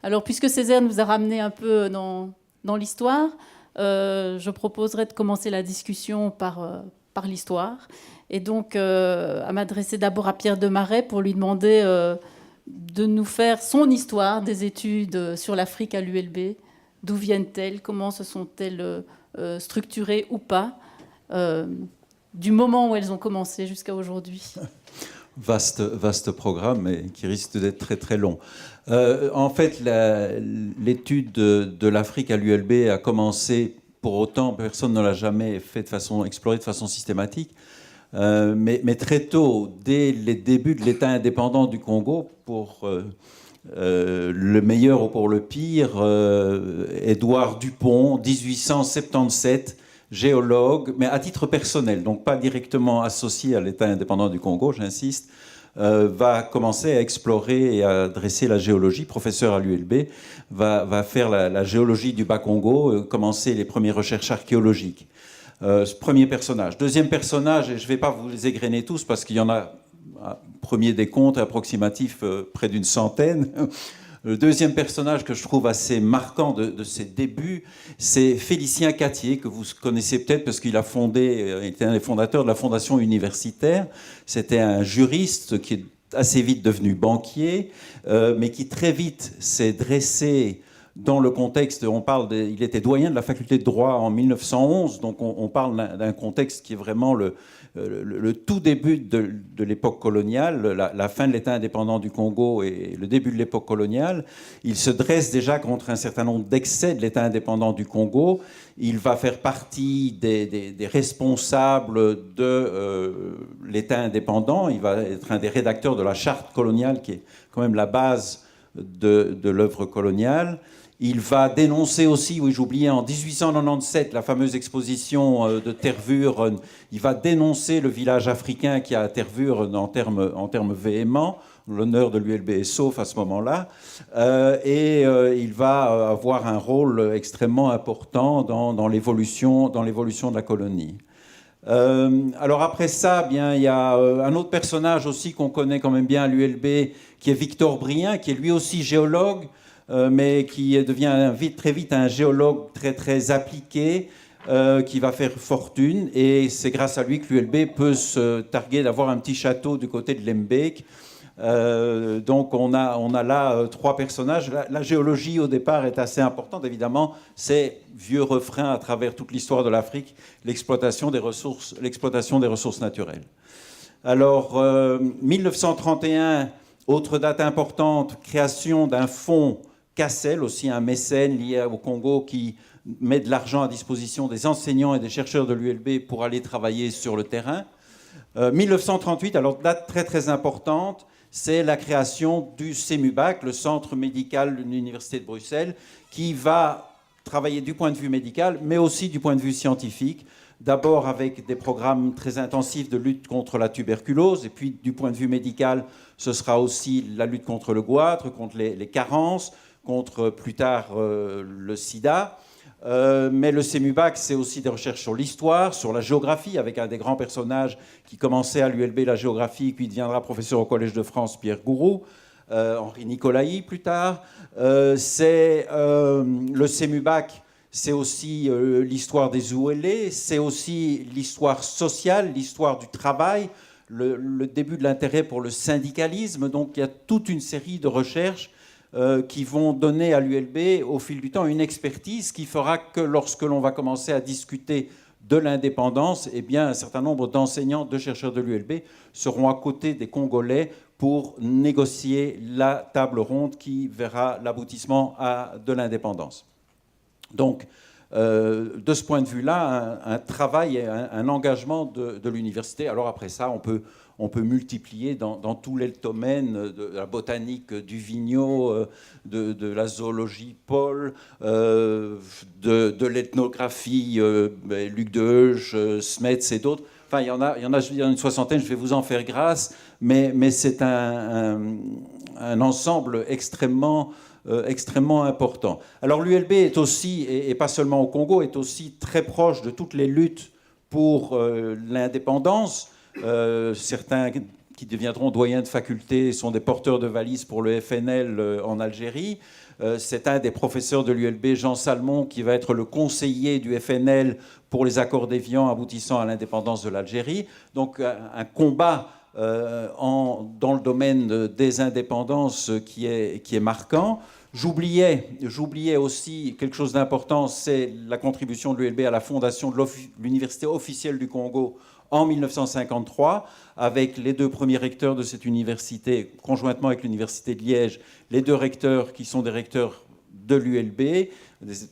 Alors, puisque Césaire nous a ramené un peu dans l'histoire, je proposerais de commencer la discussion par l'histoire. Et donc, à m'adresser d'abord à Pierre Desmarais pour lui demander de nous faire son histoire des études sur l'Afrique à l'ULB. D'où viennent-elles? Comment se sont-elles structurées ou pas du moment où elles ont commencé jusqu'à aujourd'hui? Vaste programme, mais qui risque d'être très très long. En fait, l'étude de l'Afrique à l'ULB a commencé, pour autant, personne ne l'a jamais exploré de façon systématique, mais très tôt, dès les débuts de l'État indépendant du Congo, pour le meilleur ou pour le pire, Édouard Dupont, 1877, géologue, mais à titre personnel, donc pas directement associé à l'État indépendant du Congo, j'insiste, va commencer à explorer et à dresser la géologie. Professeur à l'ULB, va faire la géologie du Bas-Congo, commencer les premières recherches archéologiques. Ce premier personnage. Deuxième personnage, et je ne vais pas vous les égrener tous parce qu'il y en a, premier décompte approximatif, près d'une centaine. Le deuxième personnage que je trouve assez marquant de ses débuts, c'est Félicien Cattier, que vous connaissez peut-être parce qu'il était un des fondateurs de la Fondation universitaire. C'était un juriste qui est assez vite devenu banquier, mais qui très vite s'est dressé dans le contexte, il était doyen de la faculté de droit en 1911, donc on parle d'un contexte qui est vraiment le tout début de l'époque coloniale, la fin de l'État indépendant du Congo et le début de l'époque coloniale. Il se dresse déjà contre un certain nombre d'excès de l'État indépendant du Congo. Il va faire partie des responsables de l'État indépendant. Il va être un des rédacteurs de la charte coloniale, qui est quand même la base de l'œuvre coloniale. Il va dénoncer aussi, oui j'oubliais, en 1897, la fameuse exposition de Tervuren. Il va dénoncer le village africain qui a à Tervuren en termes véhéments. L'honneur de l'ULB est sauf à ce moment-là. Il va avoir un rôle extrêmement important dans l'évolution de la colonie. Alors après ça, bien, il y a un autre personnage aussi qu'on connaît quand même bien à l'ULB, qui est Victor Brien, qui est lui aussi géologue, mais qui devient très vite un géologue très, très appliqué, qui va faire fortune. Et c'est grâce à lui que l'ULB peut se targuer d'avoir un petit château du côté de Lembeek. Donc on a là trois personnages. La géologie au départ est assez importante, évidemment. C'est vieux refrain à travers toute l'histoire de l'Afrique, l'exploitation des ressources naturelles. Alors 1931, autre date importante, création d'un fonds Cassel, aussi un mécène lié au Congo qui met de l'argent à disposition des enseignants et des chercheurs de l'ULB pour aller travailler sur le terrain. 1938, alors date très très importante, c'est la création du CEMUBAC, le centre médical de l'Université de Bruxelles, qui va travailler du point de vue médical, mais aussi du point de vue scientifique. D'abord avec des programmes très intensifs de lutte contre la tuberculose, et puis du point de vue médical, ce sera aussi la lutte contre le goitre, contre les carences, contre plus tard le sida. Mais le CEMUBAC, c'est aussi des recherches sur l'histoire, sur la géographie, avec un des grands personnages qui commençait à l'ULB la géographie, puis deviendra professeur au Collège de France, Pierre Gouraud, Henri Nicolaï plus tard. Le CEMUBAC, c'est aussi l'histoire des Ouélés, c'est aussi l'histoire sociale, l'histoire du travail, le début de l'intérêt pour le syndicalisme. Donc il y a toute une série de recherches qui vont donner à l'ULB, au fil du temps, une expertise qui fera que lorsque l'on va commencer à discuter de l'indépendance, eh bien, un certain nombre d'enseignants, de chercheurs de l'ULB seront à côté des Congolais pour négocier la table ronde qui verra l'aboutissement de l'indépendance. Donc, de ce point de vue-là, un travail et un engagement de l'université. Alors après ça, on peut multiplier dans tous les domaines de la botanique du Vigneault, de la zoologie Paul, de l'ethnographie Luc Deheuge, Smets et d'autres. Enfin, il y en a une soixantaine, je vais vous en faire grâce, mais c'est un ensemble extrêmement important. Alors l'ULB est aussi, et pas seulement au Congo, est aussi très proche de toutes les luttes pour l'indépendance. Certains qui deviendront doyens de faculté sont des porteurs de valises pour le FNL en Algérie. C'est un des professeurs de l'ULB, Jean Salmon, qui va être le conseiller du FNL pour les accords d'Évian aboutissant à l'indépendance de l'Algérie. Donc un combat dans le domaine des indépendances qui est marquant. J'oubliais aussi quelque chose d'important, c'est la contribution de l'ULB à la fondation de l'Université officielle du Congo en 1953, avec les 2 premiers recteurs de cette université, conjointement avec l'Université de Liège, les 2 recteurs qui sont des recteurs de l'ULB, des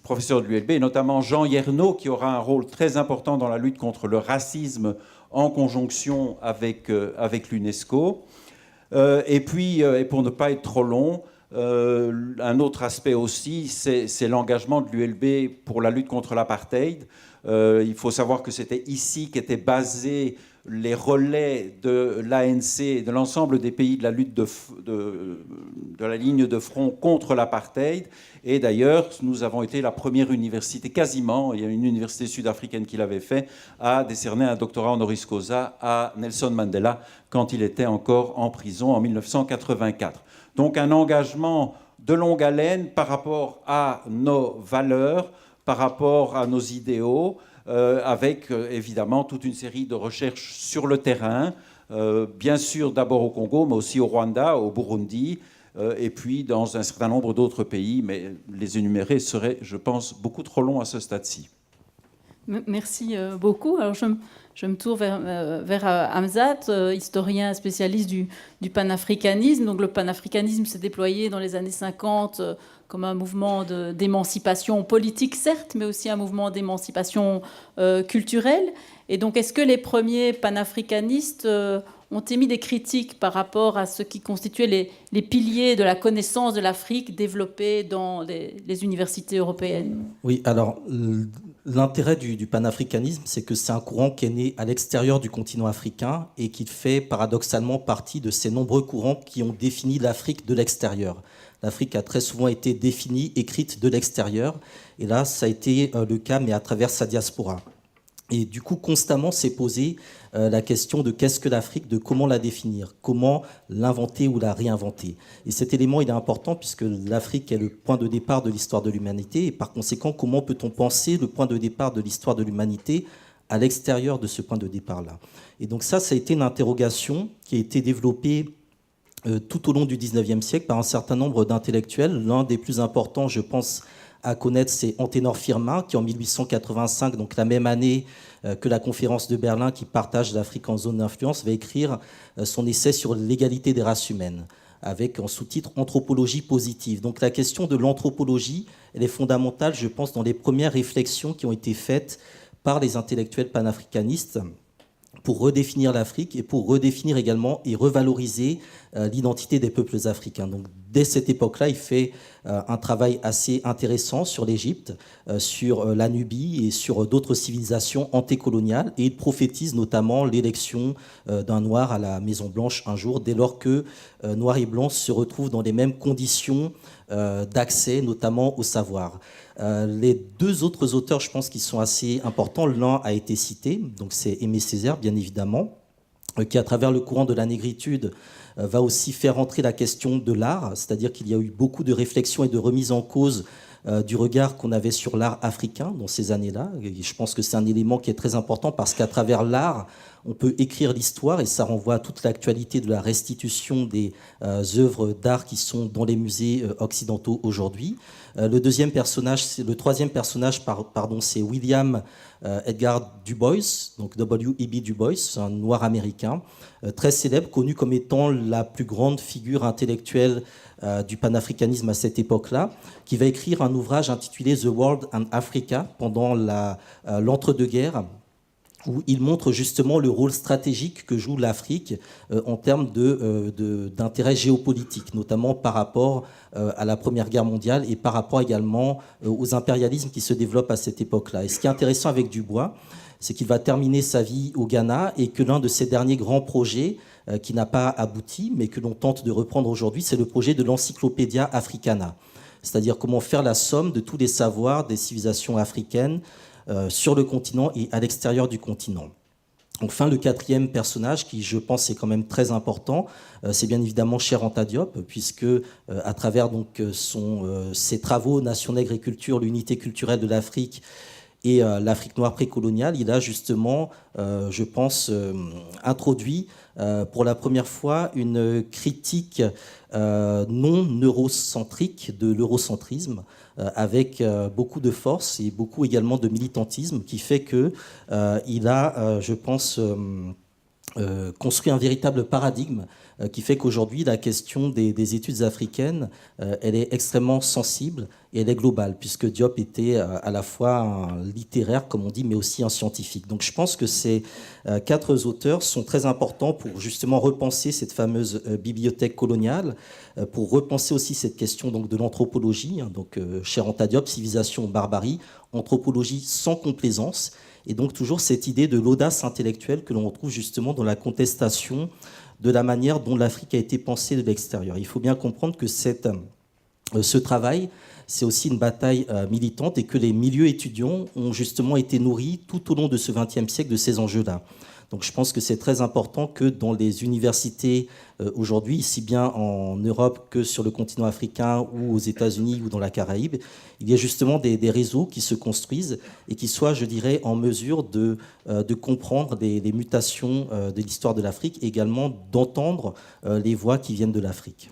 professeurs de l'ULB, et notamment Jean Yernaud, qui aura un rôle très important dans la lutte contre le racisme en conjonction avec l'UNESCO. Et puis, et pour ne pas être trop long, un autre aspect aussi, c'est l'engagement de l'ULB pour la lutte contre l'apartheid. Il faut savoir que c'était ici qu'étaient basés les relais de l'ANC et de l'ensemble des pays de la lutte de la ligne de front contre l'apartheid. Et d'ailleurs, nous avons été la première université, quasiment, il y a une université sud-africaine qui l'avait fait, à décerner un doctorat honoris causa à Nelson Mandela quand il était encore en prison en 1984. Donc un engagement de longue haleine par rapport à nos valeurs, par rapport à nos idéaux, avec évidemment toute une série de recherches sur le terrain, bien sûr d'abord au Congo, mais aussi au Rwanda, au Burundi, et puis dans un certain nombre d'autres pays, mais les énumérer serait, je pense, beaucoup trop long à ce stade-ci. Merci beaucoup. Alors je me tourne vers Hamzat, historien spécialiste du panafricanisme. Donc le panafricanisme s'est déployé dans les années 50 comme un mouvement d'émancipation politique, certes, mais aussi un mouvement d'émancipation culturelle. Et donc est-ce que les premiers panafricanistes ont émis des critiques par rapport à ce qui constituait les piliers de la connaissance de l'Afrique développés dans les universités européennes? Oui, alors l'intérêt du panafricanisme, c'est que c'est un courant qui est né à l'extérieur du continent africain et qui fait paradoxalement partie de ces nombreux courants qui ont défini l'Afrique de l'extérieur. L'Afrique a très souvent été définie, écrite de l'extérieur, et là, ça a été le cas, mais à travers sa diaspora. Et du coup, constamment s'est posé la question de qu'est-ce que l'Afrique, de comment la définir, comment l'inventer ou la réinventer. Et cet élément, il est important puisque l'Afrique est le point de départ de l'histoire de l'humanité. Et par conséquent, comment peut-on penser le point de départ de l'histoire de l'humanité à l'extérieur de ce point de départ-là? Et donc ça a été une interrogation qui a été développée tout au long du 19e siècle par un certain nombre d'intellectuels. L'un des plus importants, je pense, à connaître, c'est Anténor Firmin, qui en 1885, donc la même année que la conférence de Berlin, qui partage l'Afrique en zone d'influence, va écrire son essai sur l'égalité des races humaines, avec en sous-titre Anthropologie positive. Donc la question de l'anthropologie, elle est fondamentale, je pense, dans les premières réflexions qui ont été faites par les intellectuels panafricanistes pour redéfinir l'Afrique et pour redéfinir également et revaloriser l'identité des peuples africains. Donc, dès cette époque-là, il fait un travail assez intéressant sur l'Égypte, sur la Nubie et sur d'autres civilisations antécoloniales. Et il prophétise notamment l'élection d'un Noir à la Maison-Blanche un jour, dès lors que Noirs et Blancs se retrouvent dans les mêmes conditions d'accès, notamment au savoir. Les 2 autres auteurs, je pense, qui sont assez importants, l'un a été cité, donc c'est Aimé Césaire, bien évidemment, qui, à travers le courant de la négritude, va aussi faire entrer la question de l'art, c'est-à-dire qu'il y a eu beaucoup de réflexions et de remises en cause du regard qu'on avait sur l'art africain dans ces années-là. Et je pense que c'est un élément qui est très important parce qu'à travers l'art, on peut écrire l'histoire et ça renvoie à toute l'actualité de la restitution des œuvres d'art qui sont dans les musées occidentaux aujourd'hui. Le troisième personnage, c'est William Edgar Du Bois, donc W.E.B. Du Bois, un noir américain, très célèbre, connu comme étant la plus grande figure intellectuelle du panafricanisme à cette époque-là, qui va écrire un ouvrage intitulé The World and Africa pendant l'entre-deux-guerres, où il montre justement le rôle stratégique que joue l'Afrique en termes d'intérêt géopolitique, notamment par rapport à la Première Guerre mondiale et par rapport également aux impérialismes qui se développent à cette époque-là. Et ce qui est intéressant avec Dubois, c'est qu'il va terminer sa vie au Ghana et que l'un de ses derniers grands projets, qui n'a pas abouti, mais que l'on tente de reprendre aujourd'hui, c'est le projet de l'Encyclopédia Africana. C'est-à-dire comment faire la somme de tous les savoirs des civilisations africaines sur le continent et à l'extérieur du continent. Enfin, le quatrième personnage, qui je pense est quand même très important, c'est bien évidemment Cheikh Anta Diop, puisque à travers donc ses travaux Nation nègre et culture, l'unité culturelle de l'Afrique et l'Afrique noire précoloniale, il a justement, je pense, introduit pour la première fois une critique non eurocentrique de l'eurocentrisme, avec beaucoup de force et beaucoup également de militantisme, qui fait que il a, je pense, construit un véritable paradigme qui fait qu'aujourd'hui, la question des études africaines, elle est extrêmement sensible et elle est globale, puisque Diop était à la fois un littéraire, comme on dit, mais aussi un scientifique. Donc je pense que ces 4 auteurs sont très importants pour justement repenser cette fameuse bibliothèque coloniale, pour repenser aussi cette question donc, de l'anthropologie, hein, donc Cheikh Anta Diop, civilisation ou barbarie, anthropologie sans complaisance, et donc toujours cette idée de l'audace intellectuelle que l'on retrouve justement dans la contestation de la manière dont l'Afrique a été pensée de l'extérieur. Il faut bien comprendre que ce travail, c'est aussi une bataille militante et que les milieux étudiants ont justement été nourris tout au long de ce XXe siècle de ces enjeux-là. Donc je pense que c'est très important que dans les universités aujourd'hui, ici bien en Europe que sur le continent africain ou aux États-Unis ou dans la Caraïbe, il y a justement des réseaux qui se construisent et qui soient, je dirais, en mesure de comprendre les mutations de l'histoire de l'Afrique et également d'entendre les voix qui viennent de l'Afrique.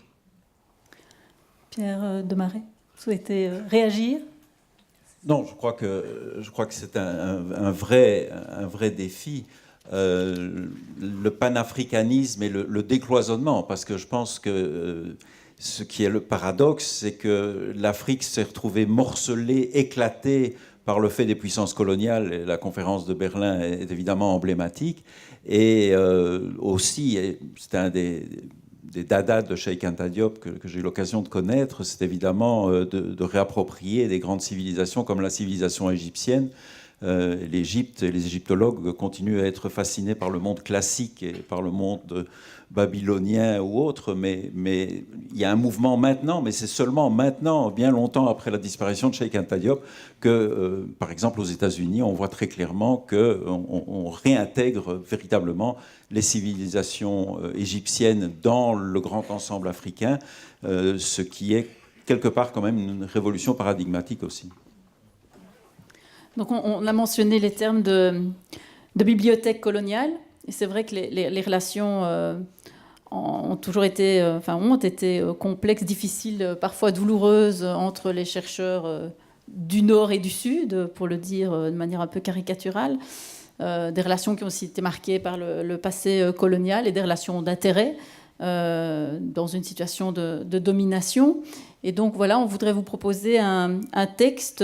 Pierre Desmarest, vous souhaitez réagir ? Non, je crois que c'est un vrai défi. Le panafricanisme et le décloisonnement, parce que je pense que ce qui est le paradoxe, c'est que l'Afrique s'est retrouvée morcelée, éclatée par le fait des puissances coloniales, et la conférence de Berlin est évidemment emblématique, et aussi, c'est un des dadas de Cheikh Anta Diop que j'ai eu l'occasion de connaître, c'est évidemment de réapproprier des grandes civilisations comme la civilisation égyptienne. L'Égypte et les égyptologues continuent à être fascinés par le monde classique et par le monde babylonien ou autre, mais il y a un mouvement maintenant, mais c'est seulement maintenant, bien longtemps après la disparition de Cheikh Anta Diop, que, par exemple, aux États-Unis, on voit très clairement qu'on réintègre véritablement les civilisations égyptiennes dans le grand ensemble africain, ce qui est quelque part quand même une révolution paradigmatique aussi. Donc on a mentionné les termes de bibliothèque coloniale, et c'est vrai que les relations ont toujours été, ont été complexes, difficiles, parfois douloureuses entre les chercheurs du Nord et du Sud, pour le dire de manière un peu caricaturale. Des relations qui ont aussi été marquées par le passé colonial et des relations d'intérêt dans une situation de domination. Et donc voilà, on voudrait vous proposer un texte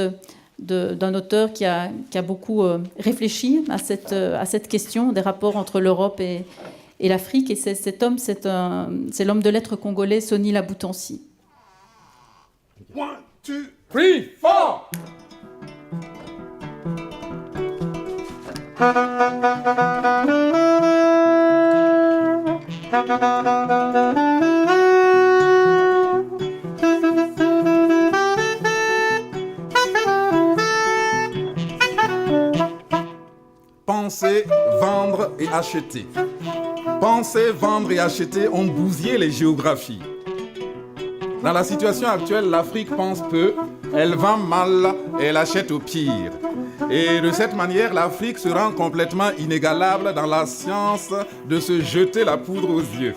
d'un auteur qui a beaucoup réfléchi à cette question des rapports entre l'Europe et l'Afrique. Et cet homme, c'est l'homme de lettres congolais Soni Laboutansi. 1, 2, 3, 4. Penser, vendre et acheter. Penser, vendre et acheter ont bousillé les géographies. Dans la situation actuelle, l'Afrique pense peu, elle vend mal et elle achète au pire. Et de cette manière, l'Afrique se rend complètement inégalable dans la science de se jeter la poudre aux yeux.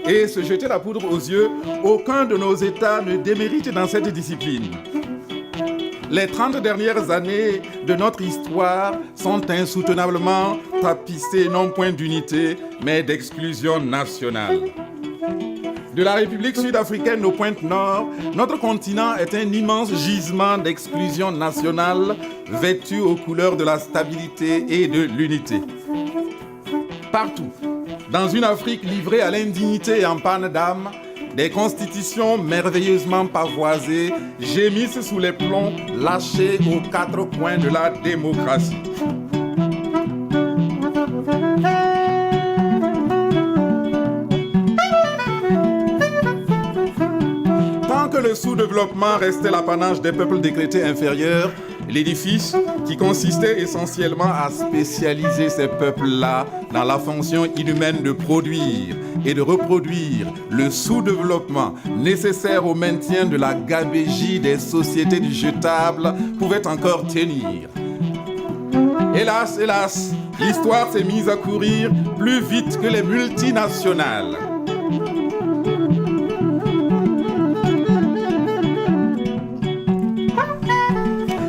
Et se jeter la poudre aux yeux, aucun de nos États ne démérite dans cette discipline. Les 30 dernières années de notre histoire sont insoutenablement tapissées non point d'unité, mais d'exclusion nationale. De la République sud-africaine aux pointes nord, notre continent est un immense gisement d'exclusion nationale vêtu aux couleurs de la stabilité et de l'unité. Partout, dans une Afrique livrée à l'indignité et en panne d'âme, des constitutions merveilleusement pavoisées gémissent sous les plombs lâchés aux 4 coins de la démocratie. Tant que le sous-développement restait l'apanage des peuples décrétés inférieurs L'édifice qui consistait essentiellement à spécialiser ces peuples-là dans la fonction inhumaine de produire et de reproduire le sous-développement nécessaire au maintien de la gabegie des sociétés du jetable pouvait encore tenir. Hélas, hélas, l'histoire s'est mise à courir plus vite que les multinationales.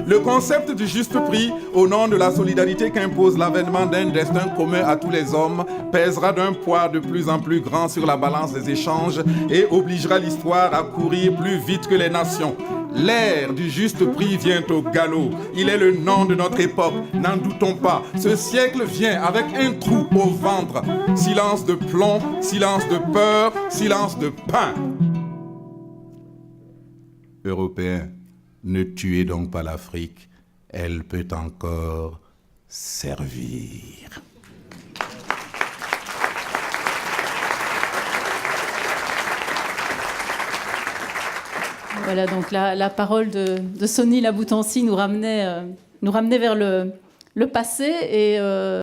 Le concept du juste prix, au nom de la solidarité qu'impose l'avènement d'un destin commun à tous les hommes, pèsera d'un poids de plus en plus grand sur la balance des échanges et obligera l'histoire à courir plus vite que les nations. L'ère du juste prix vient au galop. Il est le nom de notre époque, n'en doutons pas. Ce siècle vient avec un trou au ventre. Silence de plomb, silence de peur, silence de pain. Européens, ne tuez donc pas l'Afrique, elle peut encore servir. Voilà, donc la parole de Sony Laboutancy nous ramenait vers le passé et